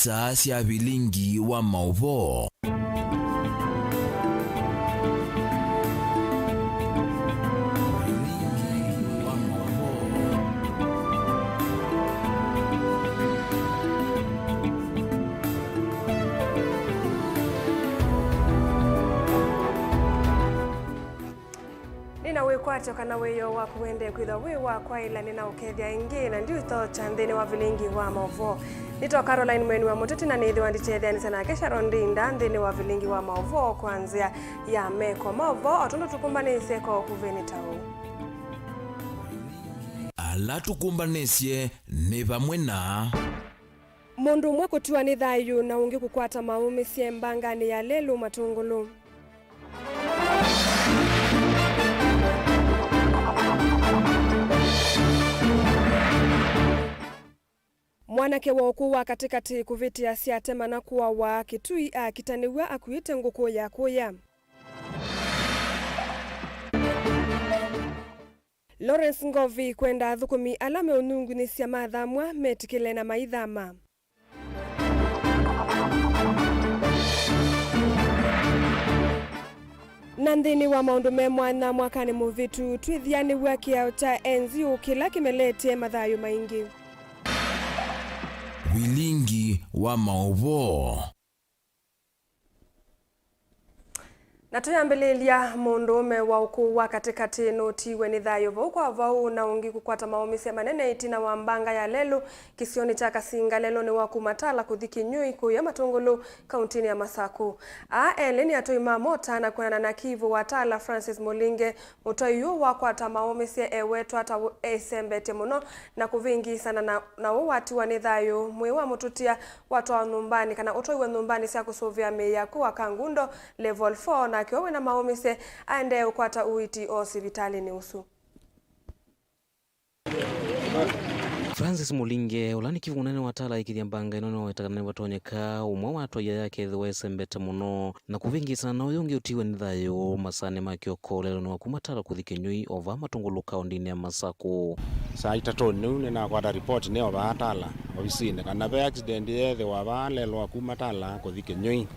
isa cia Vilingi wa Mauvoo. Kwacho kana weyo wa kuende kwitha we wa kwa ila nina ukethia ingi na ndio to chandeni wa Vilingi wa Mauvoo. Nito Caroline Mweni wa Muteti na nithi wanditethia ni sana kesha rondinda ndeni wa Vilingi wa Mauvoo kuanzia ya meko Mauvoo otondo tukumbanisye ko kuveni tau. Ala tukumbanisye ni vamwe na mundu umwe kutiwa ni thayu na ungi kukwata maumisye mbangani ya lelu matungulu. Mwanake wa ukuwa katikati kuvitia siatema na kuwa wa kitui akitaniwa akuite nguku ya kuya. Lawrence Ngovi kwenda thukumi alame unungu ni sia mathamwa metikile na maithama. Nandini wa maundu me mwana mwakani muvitu twithiani wa kiao cha enzi ukila kimelete mathayo maingi. Vilingi wa Mauvoo. Na tuyambelelia mundume wa ukuwa katikati notiwe ni thayo kwa vau na ungi kukwata maumisya manene itina wa mbanga ya lelu kisioni cha Kasinga lelo ni wakumatala kuthiki nyui kuya matungulu kauntini ya Masaku. Eleni atoima mota na kuonana na Kivu watala Francis Mulinge mutoyu wakwata maumisya ewetu hata esembete muno na kuvingi sana na watu wa ni thayo mwewa mututia watu wa numbani kana utoiwe numbani siya kusuvia meya kuwa Kangundo level 4 na kiwewe na maumise aende ukwata uiti o sivitali ni usu. Francis Mulinge ulani Kivu nene watala ikithia mbanga inono wetakana watonyeka umwe watu yake thwesembete muno na kuvingisa na uyungi utiwe ni thayo masane makioko lelo ni wakumatala kuthike nyui ova matungulu kaundini ya Masaku. Saa itatu nune na kwada report ne ova atala obisine kana be accident yethe wava lelo wakumatala kuthike nyui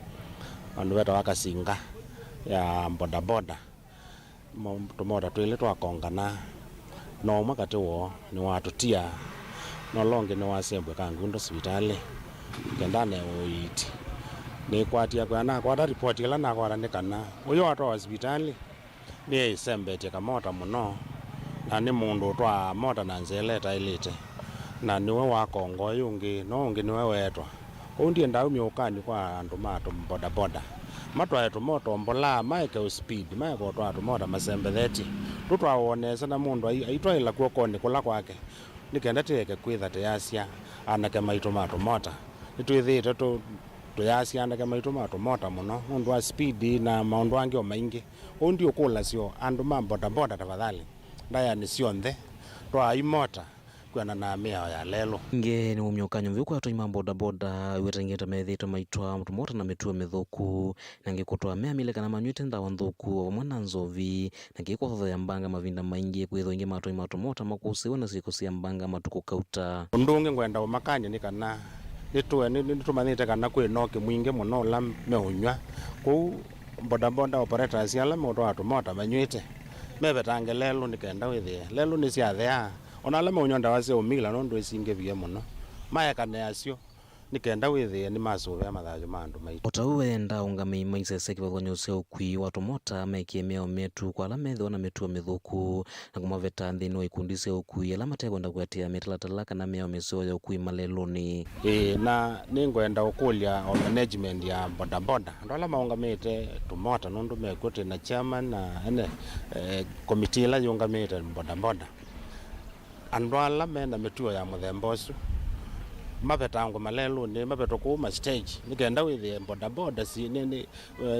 andu weta wakasinga ya bodaboda tumoda twile twakongana no makati wo ni watutia no longe ni wasembwe Kangundo hospitali kendane oiti ni kwatia kwana kwada report ila na kwada nekana uyo watu hospitali ni isembete kamota muno na ni mundu twa mota na nzeleta ilite na niwe wakongo yungi no ungi niwe wetwa undi ndaumi ukani kwa andu mato bodaboda matwa yetu moto mbola maike speed maike otwa moto masembetheti tutwaonesa na mundu aitwa ila kuokoni kula kwake nikenda teke kwitha teasia anake maito mato mota nitwithite tuyasia anake maito mato mota muno mundu wa speed na maundu angi o maingi undi ukula sio andu mamboda boda tafadhali ndaya ni sionthe twa imota kwana na mea ya lelo nge ni umyokanyo mvyuko atoima boda boda wetengeta methito maitwa mtu mota na metua methoku na ngekotwa mea mile kana manywete ndawa nthoku mwana nzovi na ngekotha ya mbanga mavinda maingi kwitho inge matoima mota makusiwa na siko sia mbanga matuko kauta ndunge ngwenda umakanya ni kana nitumanite kana kwi noke mwinge muno la mehunywa ku boda boda operators yala moto atu mota manywete mebetange lelo nikenda withie lelo ni cia thea ona la monyonda wase umila no ndo isinge bia muno mayakane acio nikenda withie ni masuve mathajo mandu maitu otawenda ungame maisese kibonyo se ukwi watu mota mekiemeo metu kwa la metho na metu methuku na kumaveta ndino ikundise ukwi ala matekwenda kwatia metala kana meo meso ya ukwi maleloni na ningwenda ukulia o management ya boda boda ndola maungamete tumota nundu mekote na chairman na ene committee la yungamete boda boda andwala mena metuo ya muthembosu mabetango malelo ni mabeto kuma stage nikenda withie boda boda si ni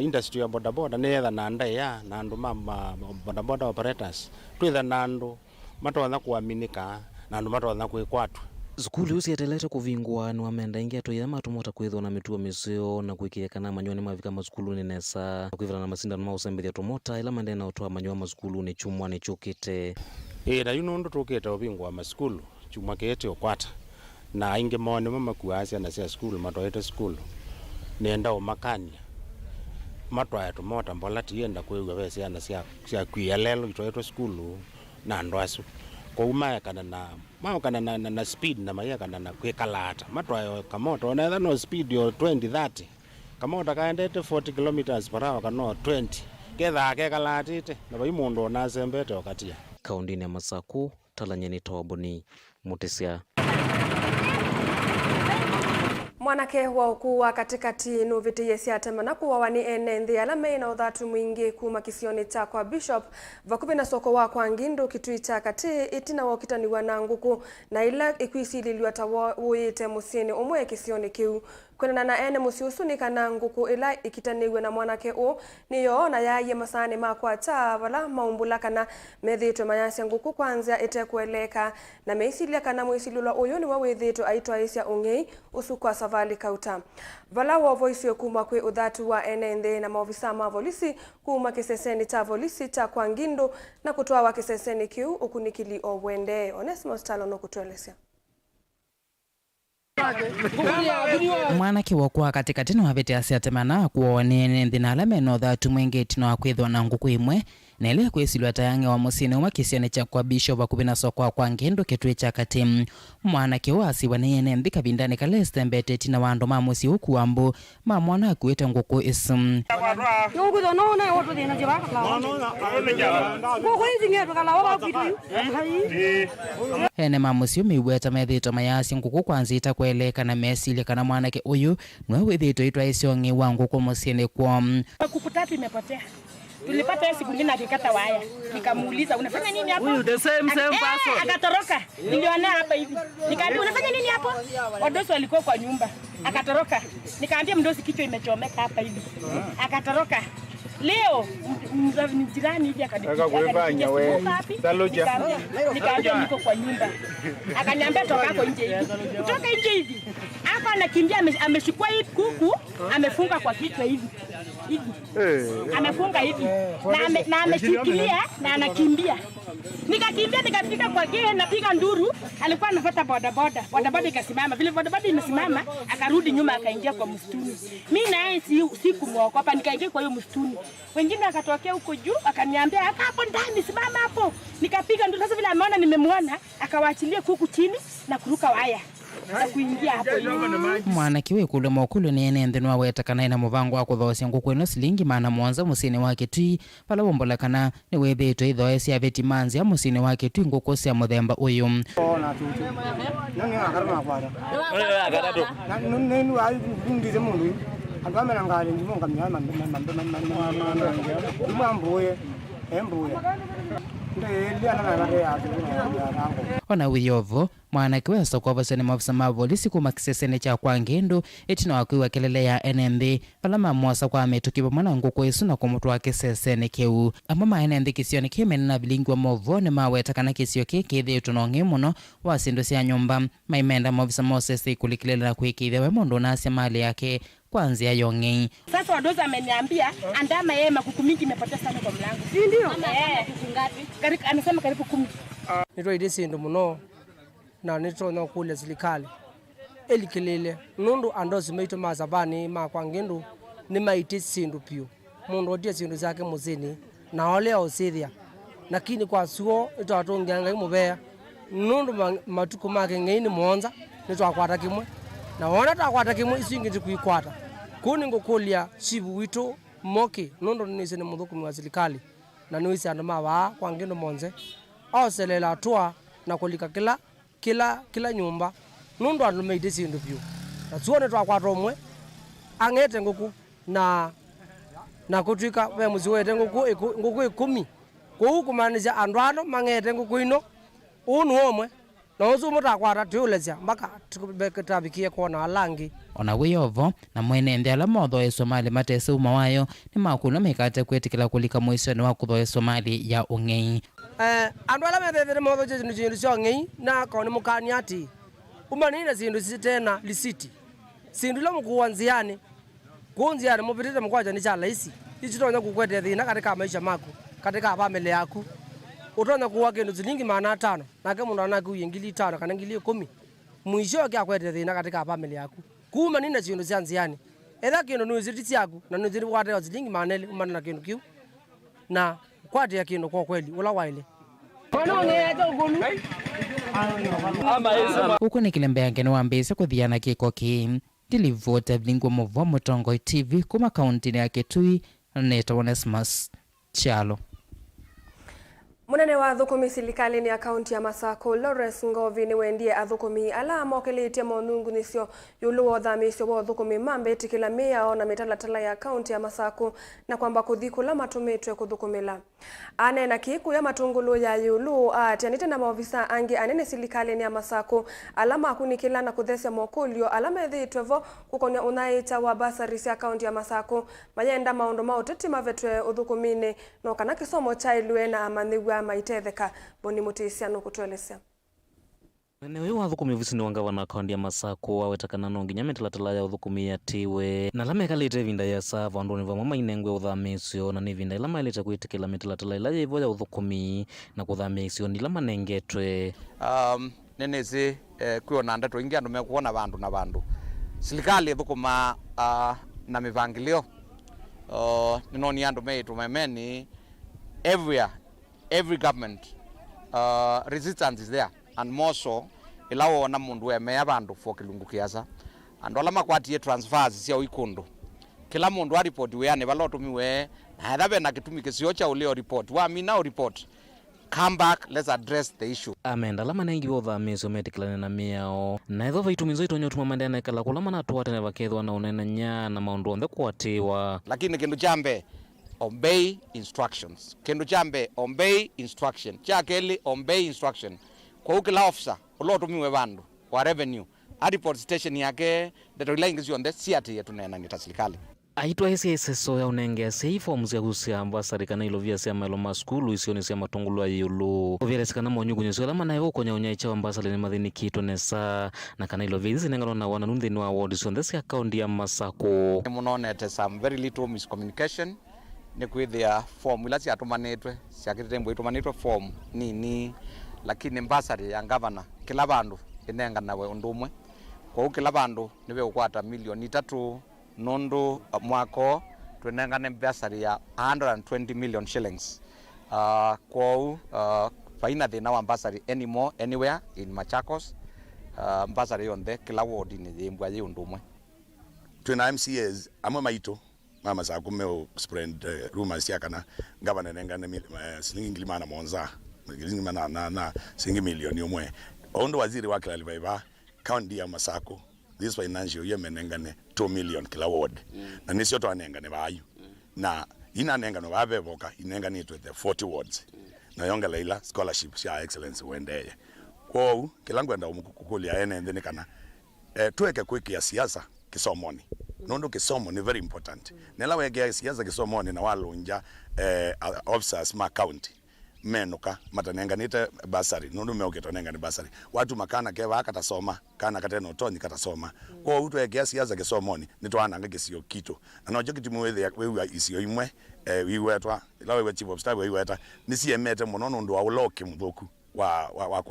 industry ya boda boda netha na ndaya na andu mama boda boda operators twitha na andu matotha kuaminika na andu matotha kwikwatu Zukuli usieteleta kuvingwa ni wamenda ingia toya matumota kwithwa na mituo misio na kuikia kana manyoni mavika mazukulu ni nesa kwivana na masindano mausembethia tumota ila mende na utoa manywa mazukulu ni chumwa ni chukite na yuno ndo tukete ubingwa masukulu chumwa kete okwata na inge mone makuasia na sia school matwaite school nenda umakania matwaya tumota mbola tienda kwewe wese ana sia kwia lelo itwaite school na ndwasu kwa umayakana na speed na mayakana na kwekalata matwayo kamoto ona no speed yo 20-30 kamoto kaendete 40 kilometers per hour kano 20 ketha kekalatite na baimundo na sembete wakatia kaundini ya Masaku talanyeni tawabuni Mutesia. Mwanake wa ukuwa katikati nuviti yesiatema na kuwawani nthi ala meina uthatu mwingi kuma kisioni cha kwa Bishop vakuvi na soko wa kwa Ngindu kitui cha kati itina wokitaniwa na nguku na ila ikwisililiwa ta wuite musini umwe kisioni kiu kwena na ene musiusuni kana nguku ila ikitaniwe na mwanake u niyo na yaye masani makwa ta vala maumbula kana methitwe mayasya nguku kwanza itekueleka na meisilia kana mwisilulwa uyu ni wawithitwe aitwa isya ungei usukwa savali kauta vala wa voice kuma kwe uthatu wa nthi na maofisa ma polisi kuma kiseseni cha polisi cha kwa Ngindu na kutoa wa kiseseni kiu ukunikili obwende Onesmus Talo no kutuelesea mwanake wokwa katikati no habete asiatemana kuone nthi na ala meno thatu mwingi tino akwithwa na nguku imwe na ile kwesilwa tayange wa musini umwe kisiani cha kwa Bishop vakuvi na soko kwa Ngindu kitui cha kati mwanake wasi wanene nthi kabindani kaleste mbete tina wando ma musi huku ambu ma mwana akuita nguku isum ene ma musi umiweta methito mayasi nguku kwanza itakueleka na mesili kana mwanake uyu nwe withito itwa isiongi wa nguku musini kwa kuku tatu imepotea. Tulipata siku nyingine akikata waya. Nikamuuliza unafanya nini hapo? Huyu the same person. Akatoroka. Niliona hapa hivi. Nikamwambia unafanya nini hapo? Wadosi walikuwa kwa nyumba. Akatoroka. Nikamwambia mdosi kichwa imechomeka hapa hivi. Akatoroka. Leo jirani hivi akanipigia wewe. Nikamwambia niko kwa nyumba. Akaniambia toka hapo nje hivi. Kutoka nje hivi. Hapa anakimbia ameshikwa hii kuku, amefunga kwa kichwa hivi. Amefunga hivi na ameshikilia na anakimbia. Nikakimbia nikafika kwa gate napiga nduru, alikuwa anafuata bodaboda. Bodaboda ikasimama. Vile bodaboda imesimama, akarudi nyuma akaingia kwa msituni. Mimi naye sikumwogopa nikaingia kwa hiyo msituni. Wengine akatokea huko juu akaniambia hapo ndani simama hapo. Nikapiga nduru sasa vile ameona nimemwona akawaachilia kuku chini na kuruka waya. Na kuingia hapo mwanake we kule mokulu ni ene nthi nwa wetakana ina muvango wa kuthosia nguku ino silingi maana mwanza musini wake tui pala wombolekana ni wethitwe ithoesi ya veti manzi ya musini wake tui nguku cia muthemba uyu ona wiyovo mwanake we soko vasene maofisa ma polisi kuma kisesene cha kwa Ngindu itina wakiwa kelele ya NND pala mamwasa kwa ametukiwa mwana nguku isu na kumutwa kisesene kiu ama NND kisioni kimene na Vilingi wa Mauvoo ni mawetakana kisio kithi utunongi muno wa sindu cia nyumba maimenda maofisa Moses ikulikilela na kuikithia we mundu nasya mali yake kwanzia yongi. Sasa wadozi ameniambia andama yeye makuku mingi imepotea sana kwa mlango. Si ndio? Kuku ngapi? Karibu amesema karibu 10. Nitwa idisi ndo muno na nitwa na kule serikali. Elikelele nundu andozi meito mazabani ma kwa Ngindu ni maiti sindu pio. Mundu odia sindu zake muzini na ole osithia. Lakini kwa suo itatonga ngai mubea. Nundu matuko make ngai monza nitwa kwata kimwe. Na wana takwata kimwe isingi kuikwata. Kuni ngokulia chibu wito moki nondo nisene mudhuku wa serikali na nuisi andama wa kwa Ngindu monze au selela toa na kulika kila nyumba nondo alumeide sindu pio na tuone twakwata omwe angete nguku na kutwika we muziwete nguku 10 kwa huku maanisha andwano mangete nguku ino unu omwe na uzu mutakwata tiulezia mpaka tukutabikie kuona alangi ona wiyovo na mwene ndela motho e Somali matese uma wayo ni makuna mekate kwetikila kulika mwisho ni wakutho e Somali ya ungei andwala methethele motho jesu jindu cia ungei na koni mukani ati umanina sindu sitena lisiti sindu la mukuwa nziani kunziani mupitite mukwaja ni cha laisi ichitonya kukwete thina katika maisha maku katika family yaku utonya kuwa kindu zilingi maana 5 nake mundu anaku 5,000 kana 10,000 mwisho kya kwete thina katika family yaku kuma nina chindu cia nziani etha kindu nuziti ciaku na nuziti wate zilingi maneli umana na kindu kiu na kwate ya kindu kwa kweli ula waile uko ni kilembe yange no ambese kuthiana kiko ki dilivota Vilingi wa Mauvoo Mutongo TV kuma kaunti ya Kitui Neto Onesmus Chalo. Munene wa thukumi silikalini ya kaunti ya Masako Lawrence Ngovi ni wendie athukumi ala mokeletie monungu nisio yulu othamisio wa thukumi mambeti kila mia ona mitalatala ya kaunti ya Masako na kwamba kuthikula matumitwe kuthukumila. Anena kiku ya matungulu ya yulu atianite na maofisa angi anene silikalini ya Masako alama akunikila na kuthesya mokulio alama ethitwevo kukonya unaita wa basarisi ya kaunti ya Masako mayenda maundu mauteti mavetwe uthukumine no kana kisomo cha ilwe na amaniwa maitetheka boni mutisiano kutuelesea. Nene wa thukumi visini wanga wana kaunti ya Masako wawetakana no nginya mitalatala ya uthukumi ya tiwe na lama ikalite vinda ya sava andoni va mama inengwe uthamisio na ni vinda lama ilite kuitikila mitalatala ila yivo ya uthukumi na kuthamisio ni lama nengetwe nene zi kuona ndeto ingi andu mekuona bandu na bandu silikali thukuma na mivangilio ninoni andu meitu memeni every government resistance is there and more so ilawo na mundu emea bandu for kilungu kiasa and ala makwatie transfers cia ikundu kila mundu a report we ane balotumiwe na thathe na kitumike cio cha ulio report wa mina report come back, let's address the issue. Amenda lama nengi botha meso metikilane na miao na etho vaitumizo itonyo tuma mandana kala kula mana twate na vakethwa na unena nya na maundu onthe kwatiwa lakini kindu chambe obey instructions. Kindu chambe obey instruction. Chakeli obey instruction. Kwa ukila officer ulotumiwe bandu wa revenue a report station yake the relying is on the siati yetu nena ngita serikali. Aitwa SSO ya unenge sei forms ya kusia ambasari kana ilovia sia mailo maskulu isioni sia matongulu ya yulu ovile sikana monyugu nyesu lama na yoko nya unyaicha ambasari ni madhini kito nesa na kana ilovia hizi nengalo na wana nundi wa awards on this account ya Masako munonete some very little miscommunication ni kwithia form ila sia tumanetwe sia kitembo itumanetwe form nini lakini ambasari ya governor kila bandu inenga nawe undumwe kwa ukila bandu niwe ukwata milioni 3 nondo mwako tunengane basari ya 120 million shillings kwa faina thina wa basari anymore anywhere in Machakos basari yonde kila ward ni thimbwa ye undumwe twina MCAs amwe maito mama sa kumeo spread rumors ya kana governor nengane shilingi nglimana monza nglimana na shilingi milioni umwe ondo waziri wa kila livaiva county ya Masako this financial year menengane 2 million kila ward na nisio to anengane bayu na ina nengano babevoka inengane to the 40 wards na yonga leila scholarship ya excellence wendeye kwa kila ngwenda umukukulia ene kana tuweke kwiki ya siasa kisomoni nondo kisomo ni very important nela wege siasa kisomoni na walunja officers ma county menuka matanenganite basari nondo meoketonengane basari watu makana keva akatasoma kana kateno toni katasoma kwa utu ege siasa kisomoni nitwana ngegesio kito anojo kitimwethe wewe isio imwe wiwetwa ila wewe chief of staff wiweta nisiemete munono ndo awloke muthoku wa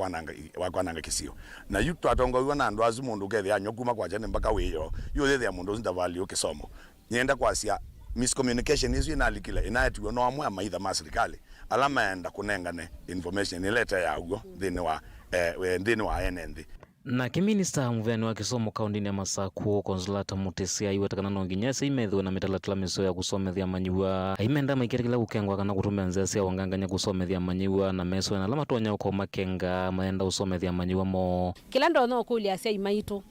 kwananga kisio na yuto atongo na ndo azumundu kethe anyokuma kwa jane mpaka wiyo yothe ya mundu nda value kisomo nienda kwa sia miscommunication isu inalikila inaetwa no amwe maitha ma serikali alama enda kunengane information ileta yago thini wa NND na kiminista muvani wa kisomo kaunti ya Masako Consolata Mutesia iwetakana no nginya sei methwe na mitalatala miso ya kusomethia manyiwa aimenda maikirikila gukengwa kana kutumia nzesi ya wanganganya kusomethia manyiwa na meso na lama tonya uko makenga maenda usomethia manyiwa mo kila ndo no kulia sia imaito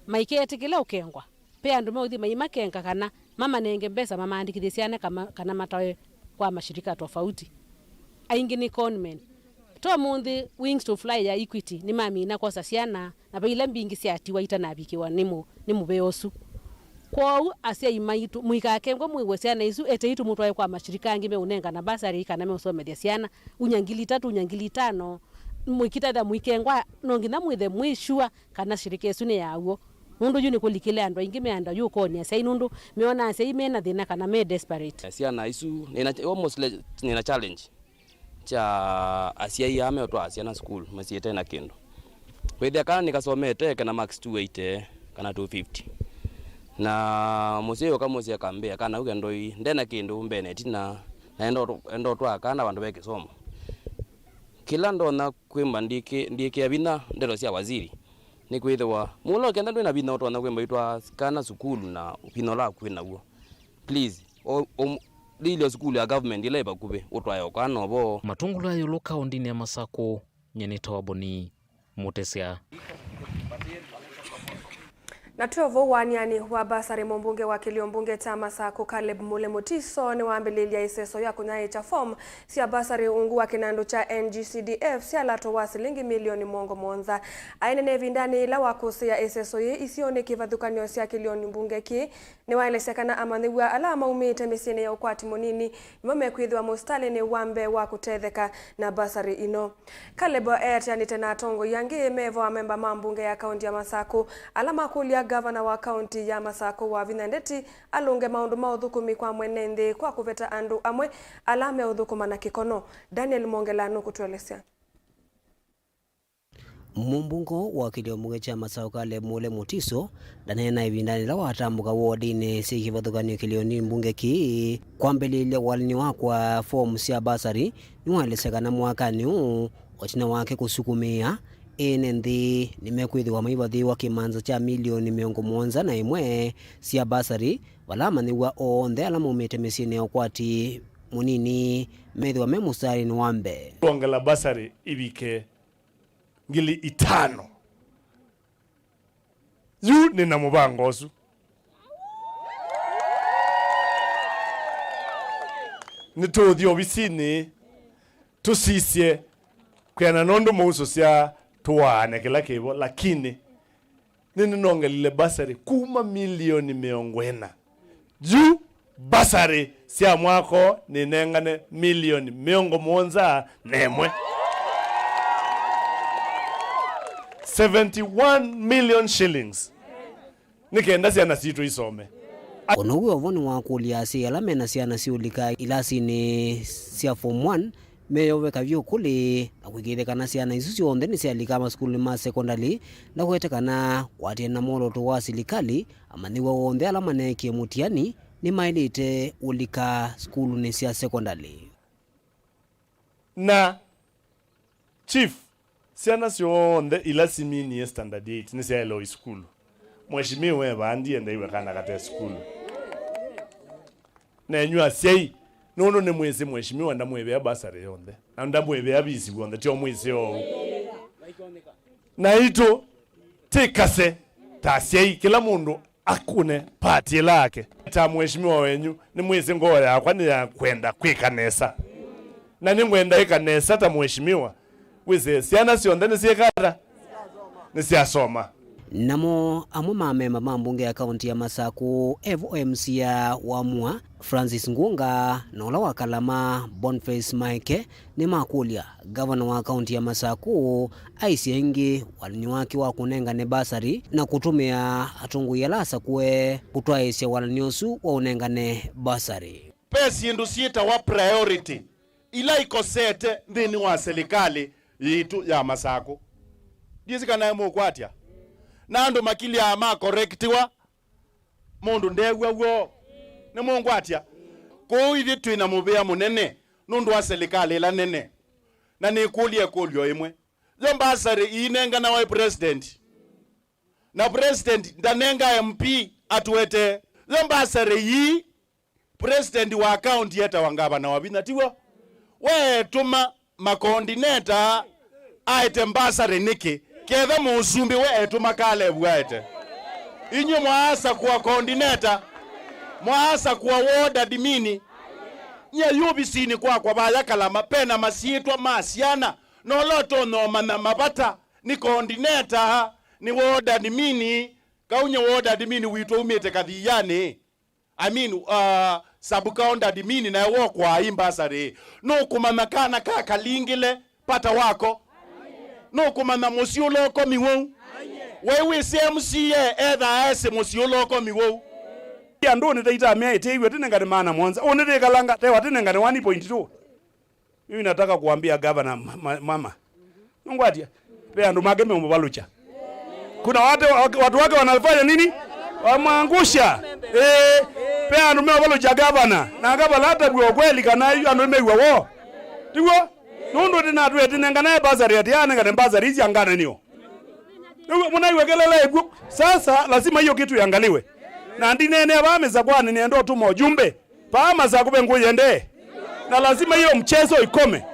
maikete kila ukengwa pe andu mauthi makenga kana mama nenge mbesa mama andikithisiane kana matawe kwa mashirika tofauti aingi ni conmen to mundi wings to fly ya Equity ni mami na kosa siana na baila mbingi siatiwa itana bikiwa nimu beosu kwa asia imaitu muikakengwa muigwesiana isu eteitu mutwaye kwa mashirika angime unenga na basari kana me usomethia siana unyangili 3 unyangili 5 muikita da muikengwa nongina muithe mwishua kana shirika esu ne yawo mundu yuni kulikile ando ingime ando yuko ni asa inundu meona asa imena thina kana me desperate siana isu almost nina challenge cha asia yame otwa asia na school masiete na kendo Kwithia kana nikasomete kana max 280 kana 250 na museo kama museo kambia kana uge ndoi ndena kindu mbene tina na endo twakana bandu bekisomo kila ndona kwimba ndike abina ndero cia waziri ni kwithwa mulo kenda ndwina bina utwana kwimba itwa kana sukulu na bino la kwina guo please lilo sukulu ya government ile bakube utwayo kana bo matungula yo lokaunti ya Masako nyeneta waboni mutesia na tuovo waniani wa basari mbunge wa Kiliombunge cha Masako Caleb Mule Mutiso ni waambililia iseso ya kunyaye cha form sia basari ungu wa kinandu cha NGCDF sia lato wa shilingi milioni mongo monza aine nevindani la wakusi ya iseso ye isione kivadhukanyo sia Kiliombunge ki ni waelesekana amaniwa alama umite misine ya ukwati monini mmekwidhwa mustali ni wambe wa kutetheka na basari ino Caleb yani tena tongo yangi mevo memba mambunge ya kaunti ya Masako alama kulia Governor wa kaunti ya Masako wa Vinandeti alunge maundu maudhukumi kwa mwenende kwa kuveta andu amwe alame udhukuma na kikono. Daniel Mongelano kutuelezea. Mumbungo wa Kiliombunge cha Masako Caleb Mule Mutiso danena ibindani la watambuka wodine sikivadhukanio Kilioni mbunge ki kwambelile walini wakwa form sia basari niwalesekana mwakani ochina wake kusukumia enendi nimekwithwa maibadhi wa kimanza cha milioni miongo monza na imwe sia basari walama niwa onthe alama umite misine okwati munini methwa memusari ni wambe ongela basari ibike ngili 5 yu nina mubangosu nituthi obisini tusisye kwena nondo muuso sia tuwane kila kibo lakini nini nongelile basari kuma milioni meongwena juu basari sia mwako ninengane milioni miongo monza nemwe 71 million shillings nikenda sia nasitu isome onowe ovoni wakulia sia lamena sia nasiulika ilasi ni sia form 1 meyo kavyo kule akwigithekana ciana isu cionthe ni cialika maskulu ma secondary na kwetekana kwatie na moroto wa silikali amaniwa wonthe ala manekie mutiani ni mailite ulika skulu ni cia secondary na chief ciana cionthe ila simini standard 8 ni cia low school mweshimiwe bandi ende iwe kana kate skulu na nyua sei nono ne mwezi mweshimiwa ndamwebea basari yonde na ndamwebea bisi wonde tio mwezi yo na ito tekase tasei kila mundu akune pati lake ta mweshimiwa wenyu ni mwezi ngoya kwani ya kwenda kwikanesa na ni ngwenda ikanesa ta mweshimiwa wize siana sionde ni siekara ni siasoma namo amwe mamemba mambunge ya kaunti ya Masako FOMC ya wamua Francis Ngunga na ula wa Kalama Boniface Mike ni makulia governor wa kaunti ya Masako aisiengi walini wake wa kunenga ne basari na kutumia atungu ya lasa kwe kutwaisya walaniosu wa unenga ne basari pesi indu sieta wa priority ila ikosete ndini wa serikali yitu ya Masako dizi kana mo kwatia nando makili ya ma correctiwa mundu ndegwa wo ne mungu atia ko ithi twina mubea munene nundu wa serikali la nene na ni kulia kulyo imwe zombasari inenga na wa president na president ndanenga MP atwete zombasari yi president wa account yeta wangaba na wabina tiwo we tuma makondineta aite mbasari niki ketha musumbi we etuma kale bwete inyo mwaasa kuwa coordinator mwaasa kuwa ward admin nya yubisini kwa baya Kalama pena masietwa masiana no loto no mana mabata ni coordinator ni ward admin kaunye ward admin wito umete kadhiyane sub counter admin na wo kwa imbasare no kumanakana ka kalingile pata wako no kumana mosioloko miwo wewe CMCA etha ese mosioloko miwo ya ndo ne taita mea itewe tinengane maana mwanza onete kalanga tewa tinengane 1.2 mimi nataka kuambia governor mama ngwatia pe andu make memubalucha. Kuna watu wake wanafanya nini? Wamangusha. Pe andu memubalucha gavana. Na gavana hata kwa kweli kana andu mewa wo. Tigo nundu dina tuwe tinengana bazari ati ngane bazari hizi angana niyo. Munaiwekelele egu. Sasa lazima hiyo kitu iangaliwe. Na ndinene abameza kwani niendo tuma ujumbe. Pama za kube nguyende. Na lazima hiyo mchezo ikome.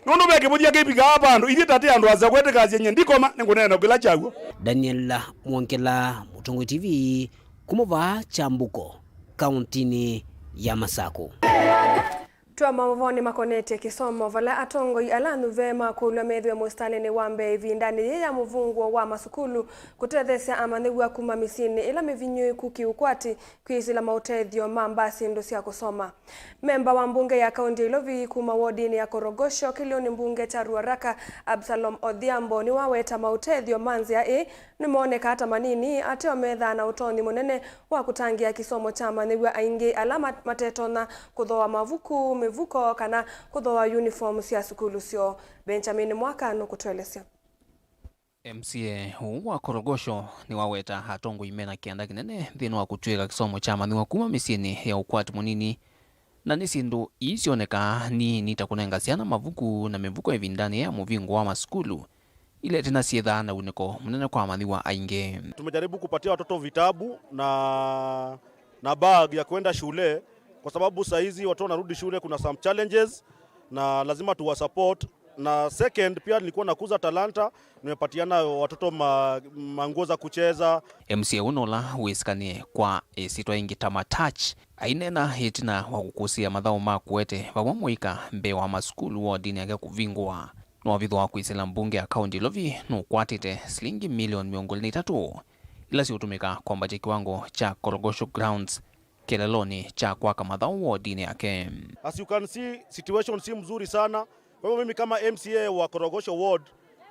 Nundu beke budia kepiga abandu ithi tati andu aza kwete kazi yenye ndikoma ningunena kila chaguo. Daniel Mwankela, Mutongo TV, kumuva Chambuko, kauntini ya Masako. Twa Mauvoo makonete kisomo vala atongoi alanu vema kulwa medwe mustaleni wambe vindani ya muvungu wa masukulu kutethesya amanigwa kuma misini ila mivinyo kuki ukwati kwizila mautethio mambasi ndo sia kusoma. Memba wa mbunge ya kaunti Ilovi kuma wodini ya Korogosho kilioni mbunge cha Ruaraka Absalom Odhiambo ni waweta mautethio manzia nimeoneka hata manini ateo medha na utoni munene wa kutangia kisomo cha amanigwa aingi alama matetona kuthoa mavuku mivuko kana kuthoa uniform cia sukulu sio. Benjamin Mwakano kutuelezea. MCA wa Korogosho ni waweta hatongo imena kianda kinene thino wa kutweka kisomo cha amanigwa kuma misini ya ukwati munini na nisindu isioneka ni nitakunengasiana mavuku na mivuko evindani ya muvingo wa masukulu ile tena siedha na uneko munene kwa amanigwa ainge. Tumejaribu kupatia watoto vitabu na bag ya kwenda shule kwa sababu saa hizi watu wanarudi shule, kuna some challenges na lazima tuwa support. Na second pia nilikuwa nakuza talanta, nimepatiana watoto manguo za kucheza. MCA unola uiskanie kwa sitwa ingi tamatach ainena hitina wa kukusia madhao makuete wawamwika mbe wa maskulu wa dini yake kuvingwa no vidho wa kuisela mbunge ya kaunti Ilovi no kwatite shilingi milioni 300 ila si utumika kwa kiwango cha Korogosho grounds keleloni cha kwaka madhao wa dini yake. As you can see, situation si mzuri sana. Kwa hivyo mimi kama MCA wa Korogosho ward,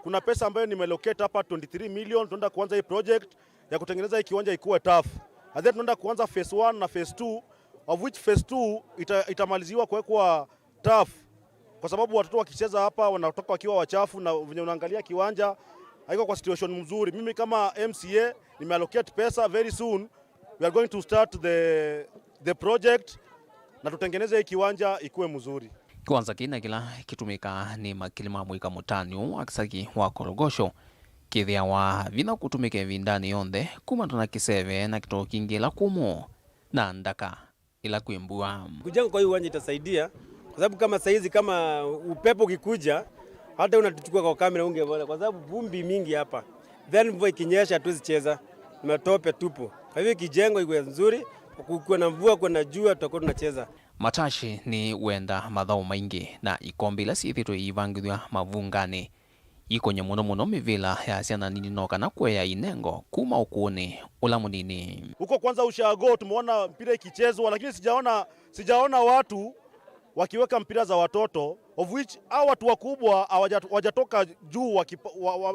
kuna pesa ambayo nimelocate hapa 23 million. Tunaenda kuanza hii project ya kutengeneza hii kiwanja ikuwe tough. And then tunaenda kuanza phase 1 na phase 2, of which phase 2 itamaliziwa kuwekwa tough. Kwa sababu watoto wakicheza hapa wanatoka wakiwa wachafu na venye unaangalia kiwanja haiko kwa situation mzuri. Mimi kama MCA nimeallocate pesa. Very soon we are going to start the project na tutengeneze hii kiwanja ikuwe mzuri. Kiwanza kina kila kitumika ni makilima mwika mutani wa kisaki wa Korogosho kithia wa vina kutumike vindani yonde kumatana kiseve na kito kingi la kumo na ndaka ila kuimbua. Kujenga kwa hii uwanja itasaidia kwa sababu kama saizi kama upepo ukikuja hata unatuchukua kwa kamera ungeona kwa sababu vumbi mingi hapa. Then mvua ikinyesha hatuwezi cheza. Matope tupo. Kwa hivyo kijengo iwe nzuri, kukiwa na mvua kuna jua tutakuwa tunacheza. Matashi ni wenda madhao maingi na ikombi la sithito ivangithwa mavungani iko nyamuno muno mivila ya siana nini noka na kwea inengo kuma ukuoni ula munini. Huko kwanza ushago tumeona mpira ikichezwa, lakini sijaona watu wakiweka mpira za watoto, of which hao watu wakubwa hawajatoka juu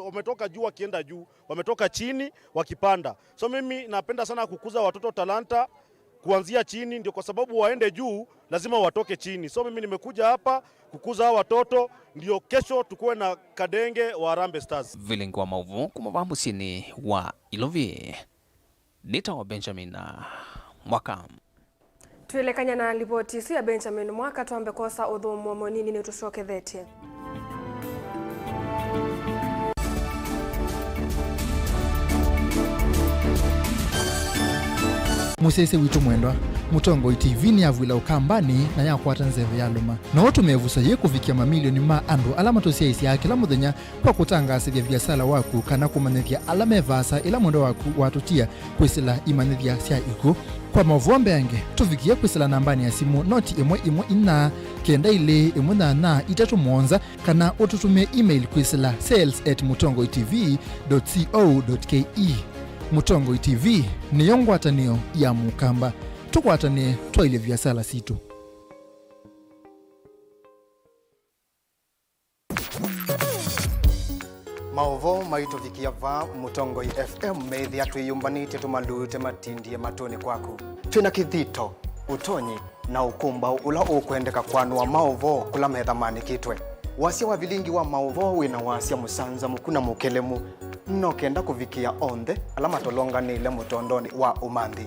wametoka juu wakienda juu, wametoka chini wakipanda. So mimi napenda sana kukuza watoto talanta kuanzia chini, ndio kwa sababu waende juu lazima watoke chini. So mimi nimekuja hapa kukuza hao watoto ndio kesho tukuwe na kadenge wa Harambee Stars. Vilingi wa Mauvoo kuma musini wa Ilovi. Nita wa Benjamin Mwaka. Tuelekanya na ripoti ya Benjamin Mwaka tuambe kosa udhumu monini ni tushoke dhete. Musese witu mwendwa Mutongo TV ni avwila ukambani na yakwata nzeve ya luma no tumevusa ye kufikia mamilioni ma andu alama tosia isi ya kila muthenya kwa kutangasa vya biasala waku kana kumanethia alama evasa ila mwendo waku watutia kwisila imanethia sia iku kwa Mauvoo yange tufikia kwisila nambani ya simu noti imwe ina kenda ile imwe na itatu mwonza kana ututume email kwisila sales@mutongotv.co.ke. Mutongo TV ni yongwatanio ya mukamba tukwatane twaile vya sala situ. Mauvoo maito vikia va Mutongo FM methi atuyumbanite tumalute matindie matoni kwaku. Twina kithito, utonyi na ukumba ula ukwendeka kwanua Mauvoo kula metha manikitwe. wasia wa Vilingi wa Mauvoo wina wasia musanza mukuna mukelemu nokenda kuvikia onthe alama tolonganile mutondoni wa umanthi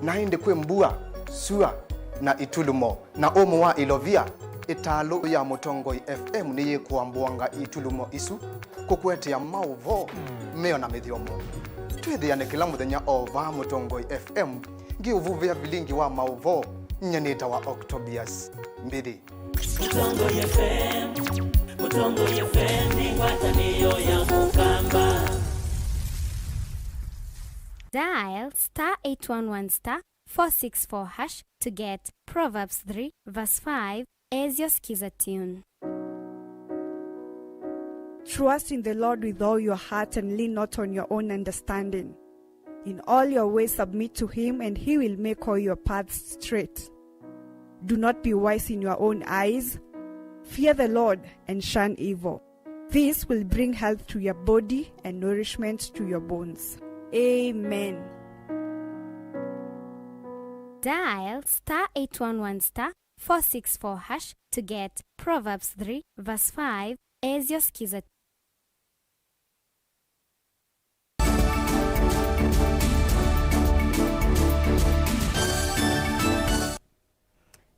na indi kwi mbua sua na itulumo na omo wa ilovia italo ya Mutongoi FM ni yikuambuanga itulumo isu kukwetia Mauvoo meo na mithiomo twithiane kila muthenya ova Mutongoi FM ngiuvuvia Vilingi wa Mauvoo nyanita wa Octobius mbidi Mutongoi FM ni watanio ya mukamba. Dial *811*464# to get Proverbs 3 verse 5 as your skiza tune. Trust in the Lord with all your heart and lean not on your own understanding. In all your ways submit to him and he will make all your paths straight. Do not be wise in your own eyes. Fear the Lord and shun evil. This will bring health to your body and nourishment to your bones. Amen. Dial *811*464# to get Proverbs 3 verse 5 as your skiza.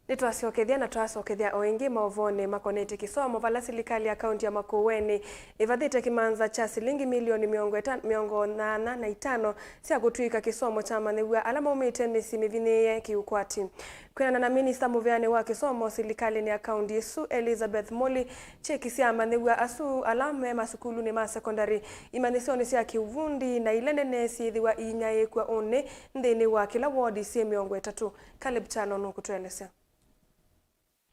Nitwasokethia na twasokethia oingi mauvoni makoneti kisomo vala serikali ya kaunti ya Makueni ivathite kimanza cha shilingi milioni 85 cia gutwika kisomo cha manigwa alama umite misi miviniye kiukwati. Kwina na minister muvyane wa kisomo serikali ya kaunti isu Elizabeth Moli cheki cia manigwa asu alama masukulu ni ma secondary imanisoni cia kiuvundi na ilenene sithiwa inyaye kwa one ndini wa kila ward cia 30. Caleb Chalo no kutweleza.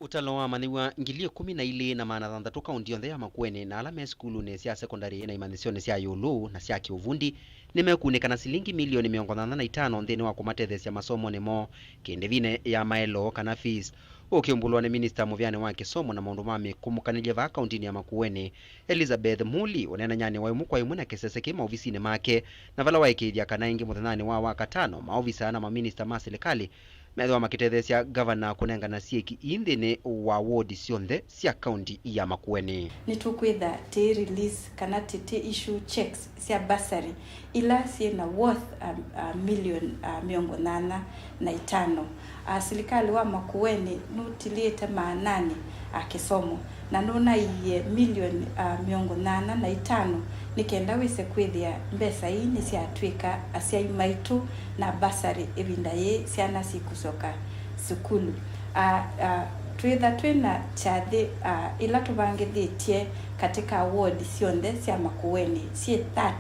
Utalo wa maniwa ngilio 12 na maana thanthatu kaunti yonthe ya Makueni na alama skulu ne cia secondary na imanisione cia yulu na cia kiuvundi nimekuonekana shilingi milioni 85 nthini wa kumatethesya masomo nimo kindevine ya maelo kana fees ukiumbulwa ni minister muvyane wa kisomo na maundu mami kumukanilia va kaunti ya Makueni Elizabeth Muli onena nyani wa imukwa imuna kesese kima ofisini make na vala waikithia kana ingi muthanani wa wakatano maofisa na maminister ma serikali medwa makitethesya governor kunengana sieki indhini wa ward cionthe cia county ya Makueni. Nitukwitha ti release kana ti issue checks cia bursary ila ciena worth million 85. Serikali wa Makueni nutiliete maanani kisomo na nuna iye milioni 85 nikenda wise kwithia mbesa hii ni ciatwika acia imaitu na bursary evinda ye ciana cikucoka sukulu. Twina chathi ila tubangithitie katika ward cionthe cia Makueni cie 30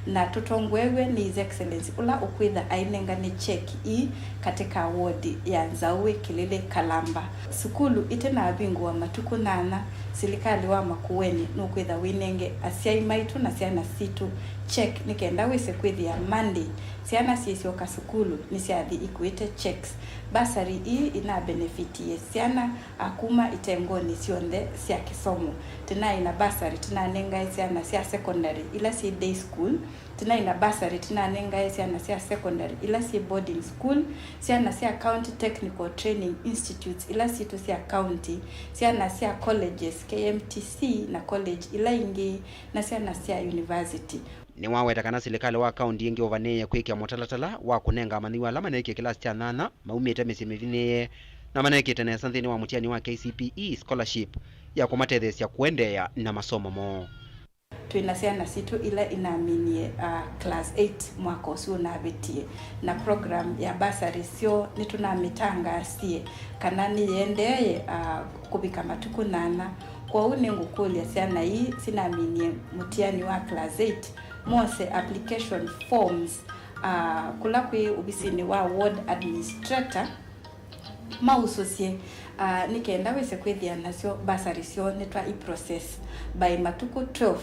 na tutongwewe ni His Excellency ula ukwitha ainengane cheki i katika ward ya Nzawe Kilile Kalamba sukulu itena abingu wa matuku 8 serikali wa Makueni nukwitha winenge acia imaitu na ciana situ check nikenda wise kwithia Monday ciana cioka sukulu ni ciathi ikwite checks basari hii ina benefitie ciana akuma itengoni cionthe cia kisomo tena ina basari tena nenga ciana cia secondary ila si day school tena ina basari tena nenga ciana cia secondary ila si boarding school ciana cia county technical training institutes ila si tu cia county ciana cia colleges KMTC na college ila ingi na ciana cia university. Ni waweta kana serikali wa county ingi ovaneye kwikia mutalatala wa kunenga maniwa alama neke class cha 8 maumite misimivine na maneke tena santhini wa mutiani wa KCPE scholarship ya kumatethesya kuendeya na masomo mo. Twina ciana situ ila inaminie class 8 mwaka ucio na betie na program ya basari cio nitunamitanga sie kana ni yendeye kubika matuku 8 kwa une ngukulia ciana hii sinaminie mutiani wa class 8 mose application forms kula kwi ubisini wa ward administrator mausosie nikenda wese kwithia nacio basari cio nitwa process by matuku 12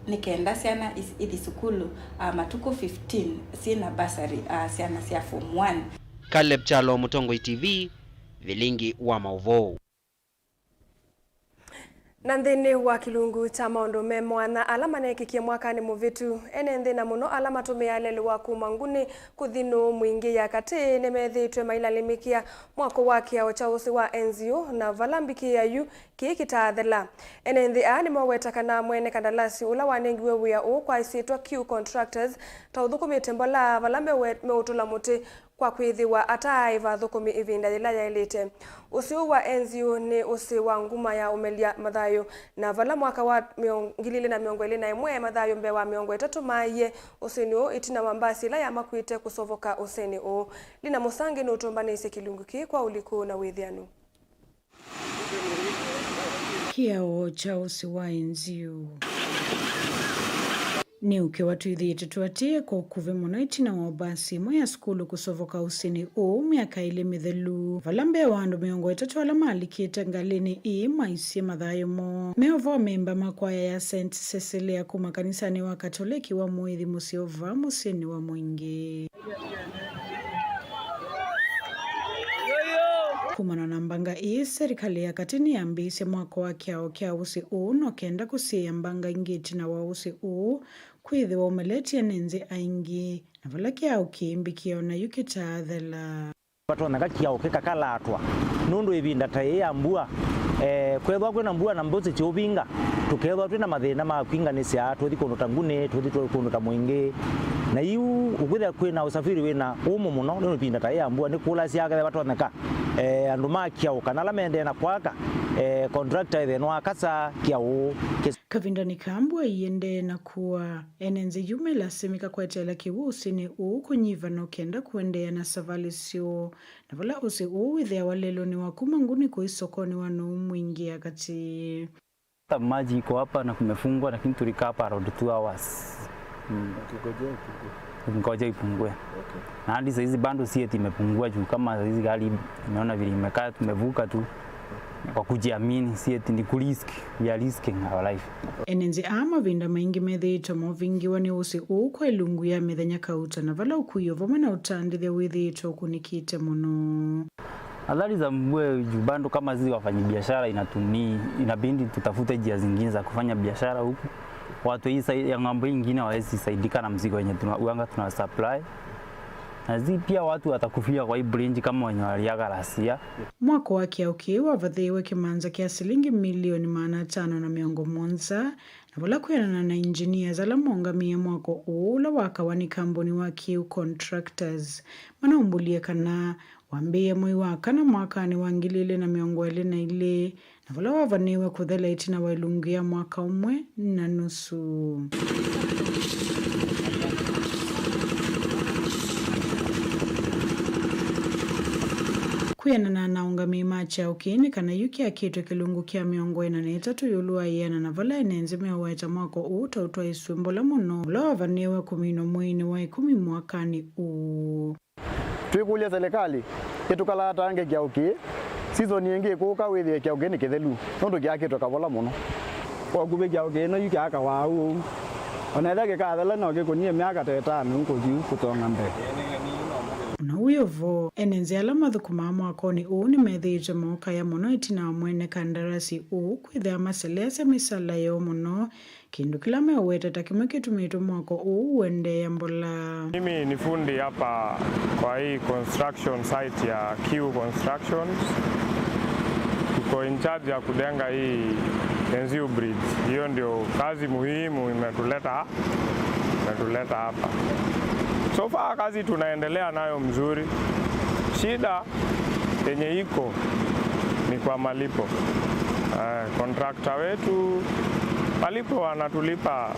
nikenda ciana ithi sukulu matuku 15 sina basari ciana cia form 1. Caleb Chalo, Mutongoi TV, Vilingi wa Mauvoo. Na nthini wa kilungu cha maundu me mwana alama nekikie mwakani muvitu ene nthina muno alama tumia lelu wa kumanguni kuthinu mwingi ya kati nimethitwe mailalimikia mwako wa kiao cha usi wa NZO na valambiki ya yu kikitathela ene nthi a nimwetakana mwene kandalasi ula wanengiwe wia u kwa isitwa Q Contractors tauthukumite mbola valambe meutula muti kwa kwithiwa ataiva thukumi ivinda ila yailite usiu wa NZO ni usi wa nguma ya umelia mathayo na vala mwaka wa 2021 mathayo mbe wa 3 maiye usini u itina mambasi ila ya makwite kusovoka usini u lina musangi no tumbanise kilungu ki kwa uliku na withianu kiao cha usi wa NZO ni ukiwa tuithiite twatie kwa kuve muno itina wa basi moya skulu kusovoka usini u miaka ile mithelu valambe wa andu 3 ala malikite ngalini i maisie mathayo mo Mauvoo memba makwaya ya St Cecilia kuma kanisani wa Katoliki wa mwithi musiova musini wa mwingi kumana na mbanga ii serikali ya katini ya mbisi mwako wa kiao kia usi uu no kenda kusia mbanga ingiti na wa usi uu kuithi wa umeleti ya nenzi aingi na vala kiao kiimbi kiao na yukitathela watu naka kiao kikakalatwa nundu ivinda ta ya mbua kwethwa kwina mbua na mbuzi chiubinga tukethwa twina mathina ma kwinganisia tuthi kundu ta ngune tuthi kundu ta mwingi na iu ukwitha kwina usafiri wina umu muno nundu ivinda ta ya mbua ni kula siaga watu naka andu makiao kana la mende na kwaka contractor ithe no akasa kiao kavinda ni kambwa iende na kuwa enenze yume la semika kwetela kiwusi ni kunyiva no kenda kuendea na savali sio na vala usi withe walelo ni wakuma nguni kuisokoni wanu mwingi akati maji iko hapa na kumefungwa lakini tulikaa hapa around 2 hours ngoja ipungue. Okay. Na hadi saa hizi bando si eti imepungua juu kama hizi gari tumeona vile imekaa tumevuka tu kwa kujiamini si eti ni kurisk we are risking our life. Enenzi ama vinda maingi methito mo vingi wani usi kwa ilungu ya methenya kauta na vala ukuyo vama na utandithia withito kunikite muno. Adhari za mbwe juu bando kama zizi wafanyi biashara inabindi tutafute njia zingine za kufanya biashara huku. Watu hii ya ngambo ingine hawezi saidika na mzigo wenye tuna supply. Na zi pia watu watakufia kwa hii branch kama wenye waliaga rasia. Mwako wake ukiwa vathiwe kimanza kia shilingi milioni 570 na wala kuyana na engineers ala mongamia mwako ula wakawani kampuni wa Q Contractors. Mana umbulie kana wambie mwi wakana mwakani wangilile na miongwele na ile na wala wavaniwe kuthela itina wailungia mwaka umwe na nusu. Kuyana na naungami macha ukini kana yuki akitu kilungu kia miongwe na netatu yulua iana na vala enenzi meweta mwako utwa isumbola muno ula wavaniwe kumino mwini wa 10 mwakani Tuikulia serikali itukala ange kiao ki season yengi kuka withie kiao ni kithelu nondu giakitwa kavola muno kwa kube kiao no yuki aka wau ona thage ka thela no gikunie miaka 5 nko jiu kutonga mbe na uyovo enenzi ala mathukuma mwako ni ni methite moka ya muno itina mwene kandarasi kwithia maselese misala yo muno kindu kila meweta takimwe kitumito mwako uende ya mbola. Mimi ni fundi hapa kwa hii construction site ya Q Constructions. Tuko in charge ya kudenga hii NZO bridge. Hiyo ndio kazi muhimu imetuleta hapa. So far kazi tunaendelea nayo mzuri. Shida yenye iko ni kwa malipo. Contractor wetu malipo wanatulipa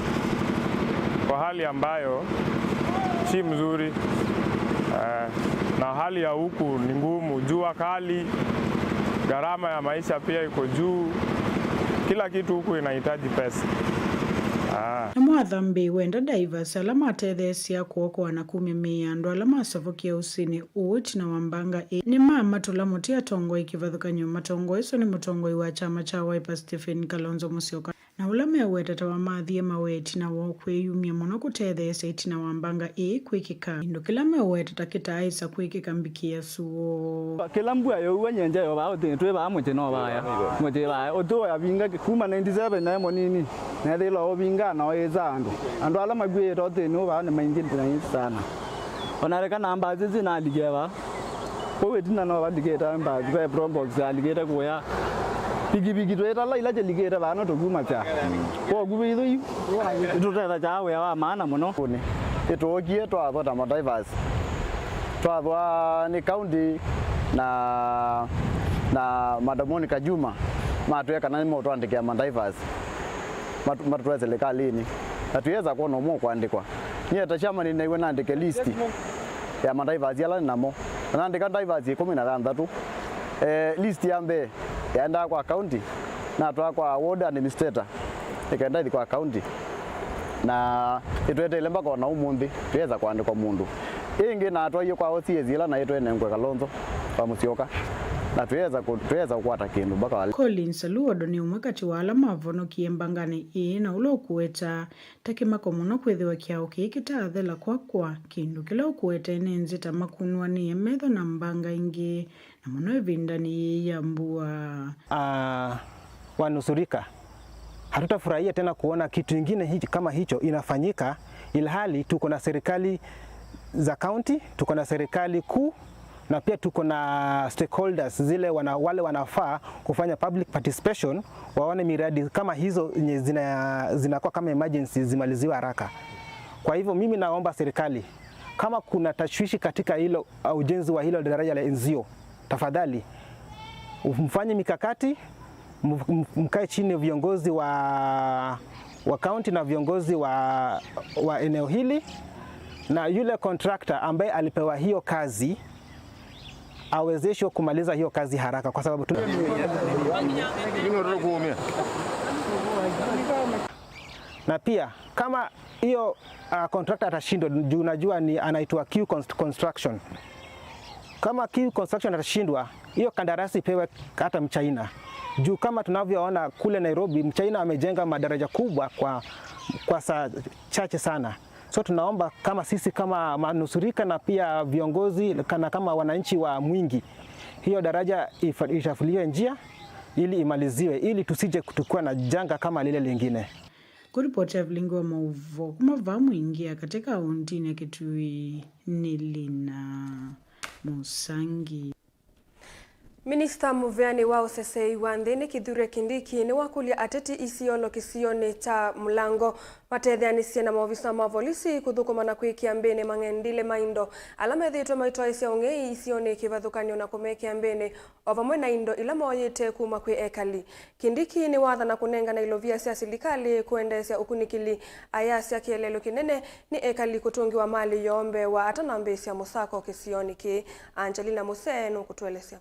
kwa hali ambayo si mzuri. Na hali ya huku ni ngumu, jua kali, gharama ya maisha pia iko juu. Kila kitu huku inahitaji pesa. Na mwathambi wenda divers ala matethesia kuoko na 10 andu ala masovokia usini na wambanga ni mama tulamutia tongo ikivathukanyo matongo iso ni mutongoi wa chama cha Wiper Stephen Kalonzo Musyoka na na ulame wetata wa mathie maweti na wokwiyumia muno kutethesa itina wa mbanga kwikika indo kila mewetata kitaisa kwikika mbikia suo kila mbua yo wanyenja yo ba otin twe ba muche no ba ya muche ba odo ya binga kuma 97 na mo nini na de lo binga no ezando ando ala magwe to te no ba na maingi na sana onareka namba zizi na aligeva ko wetina no ba digeta mba ba probox aligeta ko ya bigi to eta la ila aligeta ba no to kuma cha ko gubi do to ta cha we wa maana muno ne eto gie to aba ma divers to aba ni county na Madamoni Kajuma matuweka na moto andike ma divers matuweza lekalini atuweza kuona mo kuandikwa nye tachama ni naiwe naandike list ya ma divers yala namo naandika divers 13 list yambe yaenda kwa county na toa kwa ward administrator ikaenda kwa county na itwete lemba kwa na umundi tuweza kuandikwa mundu ingi na atwa kwa OCS ila na itwe nengwe kalonzo pamusioka na tuweza kukwata kindu baka Collins Luodo ni umwakati wa alama vono kiembangani na ulo kueta takimako muno kwethiwa kiao kikitathela kwa kindu kila ukueta nenzita makunwa ni emetho na mbanga ingi na muno evindani ya mbua wanusurika hatutafurahia tena kuona kitu kingine kama hicho inafanyika, ilhali tuko na serikali za county, tuko na serikali kuu na pia tuko na stakeholders zile wale wanafaa kufanya public participation, waone miradi kama hizo zinakuwa kama emergency zimaliziwe haraka. Kwa hivyo mimi naomba serikali, kama kuna tashwishi katika hilo ujenzi wa hilo daraja la Enzio, tafadhali mfanye mikakati, mkae chini viongozi wa county na viongozi wa eneo hili, na yule contractor ambaye alipewa hiyo kazi awezeshwe kumaliza hiyo kazi haraka, kwa sababu na pia kama hiyo contractor atashindwa, juu najua ni anaitwa Q Construction. Kama Q Construction atashindwa, hiyo kandarasi pewe hata Mchina. Juu kama tunavyoona kule Nairobi, Mchina amejenga madaraja kubwa kwa saa chache sana. So tunaomba kama sisi kama manusurika na pia viongozi kama wananchi wa Mwingi, hiyo daraja ishafuliwe njia ili imaliziwe, ili tusije kutukua na janga kama lile lingine. Kuripoti ya Vilingi wa Mauvoo kumavaa Mwingi katika ondini ya Kitui Nilina Musangi. Minista Muveani wa usesei wa nthini Kithure Kindiki ni wakulia ateti isiolo kisioni cha Mlango matethanisie na maofisa ma polisi kuthukuma na kwikia mbene mang'endile maindo alamethitwe maitwa isia ung'ei isioni kivathukanio na kumekia mbene o vamwe na indo ila moyite kuma kwi ekali. Kindiki ni watha na kunenga na ilovia cia silikali kuendesya ukunikili ayasya kielelo kinene ni ekali kutungiwa mali yombe wa atanambisya musako kisioni ki. Angelina Museno kutuelesya.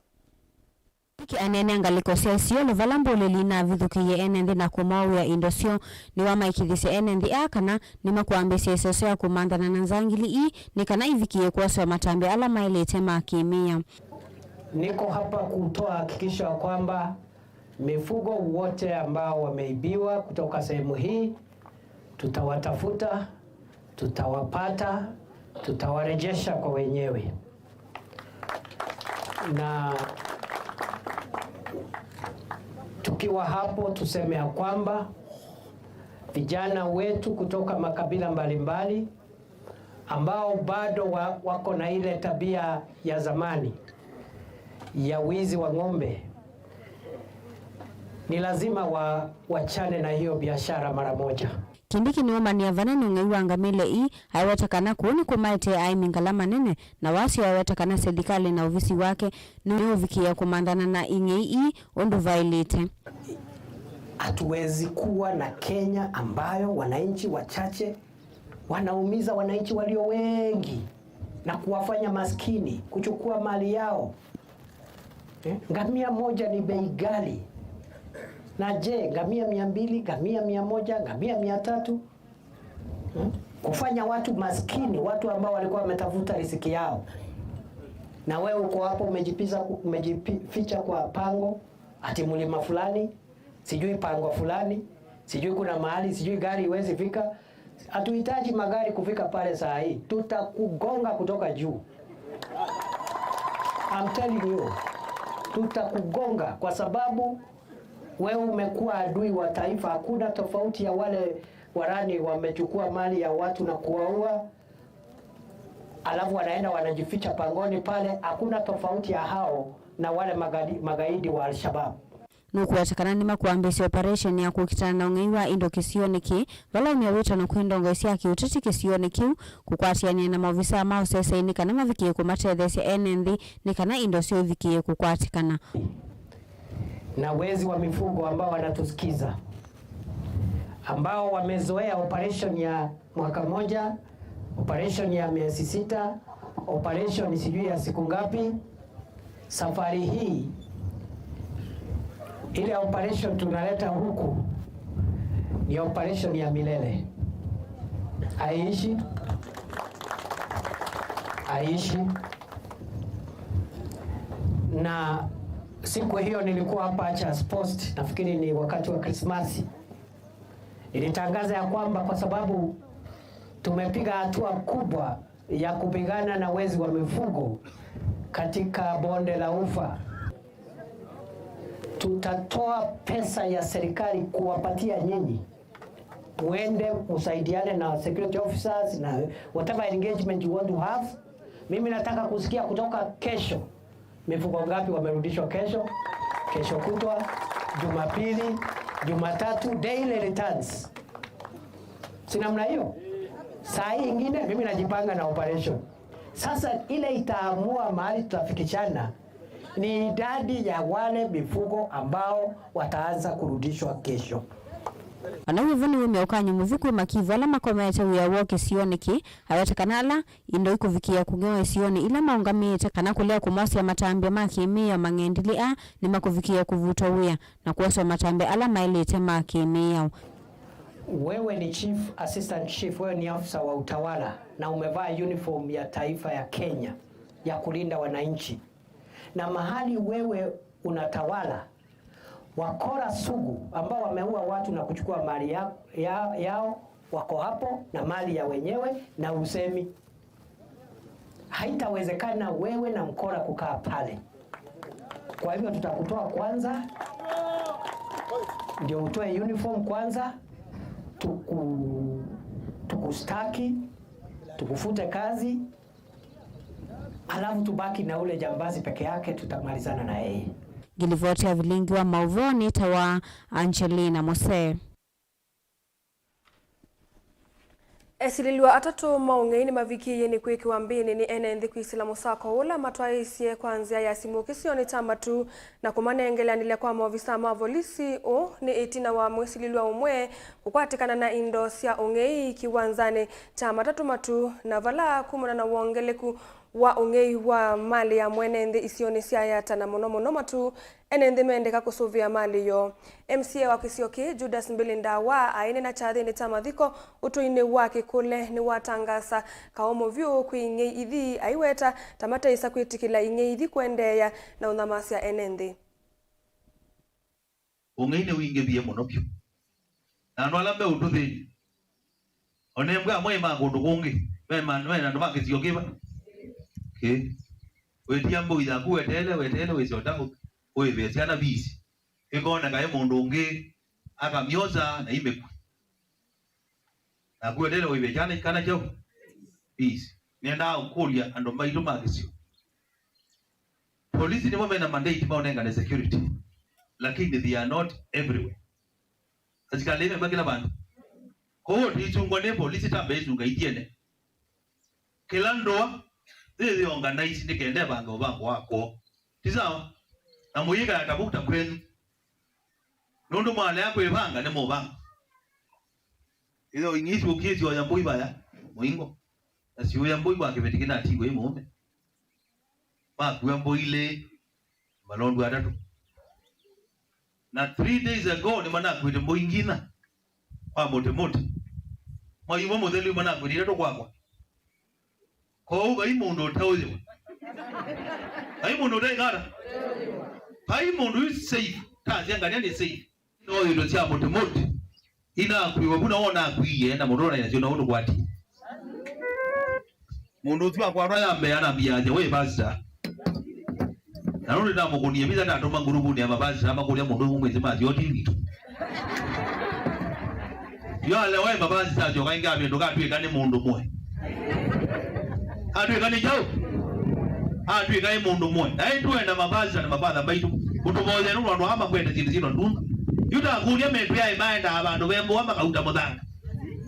Ki anene angaliko cia isiolo vala mbulili na vithukiye enenthi na kumawia indo cio ni wamaikithise enenthi kana ni makwambisya isoso ya kumandana na nzangili ni kana ivikie kuwaswa matambe ala mailete makimia. Niko hapa kutoa hakikisho kwamba mifugo wote ambao wameibiwa kutoka sehemu hii tutawatafuta, tutawapata, tutawarejesha kwa wenyewe. Na tukiwa hapo tuseme ya kwamba vijana wetu kutoka makabila mbalimbali ambao bado wako na ile tabia ya zamani ya wizi wa ng'ombe, ni lazima wachane na hiyo biashara mara moja. Kindiki ni wamania vanani ungeiwanga mile aiwatakana kuoni kumaite aimingala manene na wasi aiwatakana serikali na ofisi wake nuovikia kumandana na ingei ondu vailite. Hatuwezi kuwa na Kenya ambayo wananchi wachache wanaumiza wananchi walio wengi na kuwafanya maskini, kuchukua mali yao. Ngamia moja ni bei ghali. Na je, ngamia 200, ngamia 100, ngamia 300 kufanya watu maskini, watu ambao walikuwa wametafuta riziki yao. Na wewe uko hapo umejificha kwa pango, ati mlima fulani, sijui pango fulani, sijui kuna mahali sijui gari iwezi fika. Hatuhitaji magari kufika pale saa hii, tutakugonga kutoka juu. I'm telling you, tutakugonga kwa sababu wewe umekuwa adui wa taifa. Hakuna tofauti ya wale warani wamechukua mali ya watu na kuwaua, alafu wanaenda wanajificha pangoni pale. Hakuna tofauti ya hao na wale magaidi wa Al-Shabaab. Nukuatakana nima kuambisi operation ya kukitana na ungeiwa indo kisioni ki wala umewita na kuindongo isi ya kiutati kisioni kiu kukwatiania na mavisa mao sese inika na mavikie kumatedhesi NND nikana indo sio vikie kukwatikana. Na wezi wa mifugo ambao wanatusikiza, ambao wamezoea operation ya mwaka moja, operation ya miezi 6, operation sijui ya siku ngapi. Safari hii ile operation tunaleta huku ni operation ya milele. Aishi. Na siku hiyo nilikuwa hapa Achas Post, nafikiri ni wakati wa Krismasi. Nilitangaza ya kwamba kwa sababu tumepiga hatua kubwa ya kupigana na wezi wa mifugo katika bonde la Ufa, tutatoa pesa ya serikali kuwapatia nyinyi, muende musaidiane na security officers na whatever engagement you want to have. Mimi nataka kusikia kutoka kesho mifugo ngapi wamerudishwa kesho kutwa, Jumapili, Jumatatu, daily returns. Si namna hiyo? Saa hii ingine mimi najipanga na operation. Sasa ile itaamua mahali tutafikishana ni idadi ya wale mifugo ambao wataanza kurudishwa kesho. Anawivuni umeukanyi muviku makivu ala makomete uya woke sioni ki awete kanala indo iku vikia kungewa sioni ila maungamite kana kulea kumosi ya matambia maki miya mangendili ni makuvikia kuvuto uya na kuwaso matambia ala mailite maki miya. Wewe ni chief, assistant chief, wewe ni afisa wa utawala na umevaa uniform ya taifa ya Kenya ya kulinda wananchi. Na mahali wewe unatawala, wakora sugu ambao wameua watu na kuchukua mali yao wako hapo na mali ya wenyewe na usemi. Haitawezekana wewe na mkora kukaa pale. Kwa hivyo tutakutoa kwanza, ndio utoe uniform kwanza, tukustaki, tukufute kazi, alafu tubaki na ule jambazi peke yake, tutamalizana na yeye. Gilivoti ya Vilingi wa Mauvoo ni tawa Angelina Mose. Esililiwa atatu maungeini maviki yeni kweki wambini ni NND kuisila musako ula matwaisie kwanzia ya simu kisioni tamatu na kumanengele nile kwa maovisa mavolisi ni itina wa mwesililiwa umwe kukwatikana na indo siya ungei kiwanzane tamatatu matu na vala kumuna na uongeleku wa ungei wa mali ya mwenende isioni siya yata na monomono matu NND meendeka kusuvia mali yo. MCA wa Kisioki Judas Mbilinda wa aine na chadhi ni tamadhiko utuine wake kule ni watangasa kaomo vyu kuinge idhi aiweta tamata isa kuitikila inge idhi kuendeya na unamasi ya NND. Ungeine winge dhiye monopyo na nwalambe ututhi onembwa mwe magundu kungi mena ndo Kisioki ba ke wetiambo idaku wetele wesotangu oye betiana bisi ekona kae mundu ungi akamyoza na imeku na kuendele oye betiana kana jo bisi nenda ukulia ando maito magisio polisi ni mwana mandate maonenga na security lakini they are not everywhere azikaleme bakila bantu ko tichungwa ne polisi tambe ichunga itiene kila ndoa they organize nikende bango wako tisawa na muyiga atabuta kwenu nundu mwale yako ibanga ne mubanga izo ingisi ukiezi wa yambui baya muingo asi yambui ba kebetikina atigo imume ba kuyambo ile malondu atatu na 3 days ago ni mana kwite mboingina kwa mote mayimo modelu mana kwite to kwakwa ko ba imundo tawyo aimundo dai ngara Hai mundu safe kazi angania ni safe no ilo cha moto ina kwiwa buna ona kwiye na mundu ona yacio na undu gwati mundu tu akwa ya mbe ana biaje we basta na ndio ndio mukunie biza na toma ngurubu ni amabasta ama kulia mundu umweze mazi yoti vitu yo le we mabasta jo kainga bindu katwika mundu mwe atwika ni jao atwika ni mundu mwe na itwe na mabasta na mabadha baitu utumoze no ndo ama kwenda zino ndundu yuta kulia metu ya imaenda abantu bembo ama kauta muthanga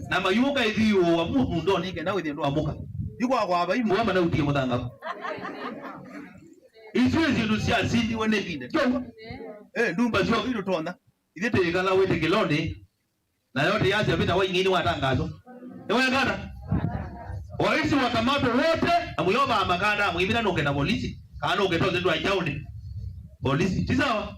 na mayuka ithiyo wa mundu ninge nawe ndo amuka yuko kwa abaimu ama na utie muthanga iswe zindu cia sindi wone binde jo ndumba sio kitu tona ithete ikala wete kilone na yote yazi apita wa ingine watangazo ewe ngana waisi wakamato wote amuyoba amaganda amwibira no kenda polisi kana uketoze ndo ajaune polisi tisawa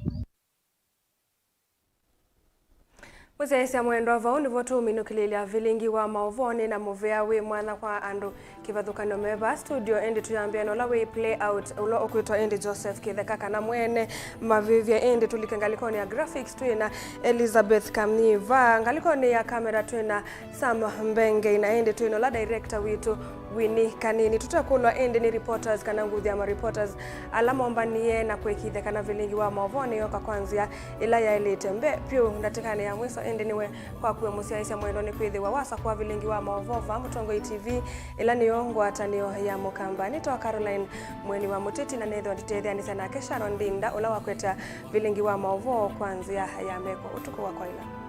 Muzesia mwendo avao nivo tuminukilia Vilingi wa Mauvoo na muvea we mwana kwa andu kivathukano meva studio endi tuyambia nola we play out ulo okwitwa endi Joseph Kitheka kana mwene mavivya endi tulikengalikoni ya graphics tuina Elizabeth Kamniva ngalikoni ya kamera tuina Sam Mbenge na endi tuina la director witu Winnie Kanini tutakulwa endi ni reporters kana nguthi ya reporters alama ombanie na kwekithe kana Vilingi wa Mauvoo yoka kwanzia ila ya elitembe pio ndatikane ya mwiso endi niwe kwa kuwe musiaisia mwendo ni kwithi wa wasa kwa Vilingi wa Mauvoo Mutongo TV ila niongo atanio ya mukamba nitoa Caroline mweni wa Muteti na netho nditethia ni sana kesha rondinda ula wakweta Vilingi wa Mauvoo kwanzia ya meko utuko wa kwaila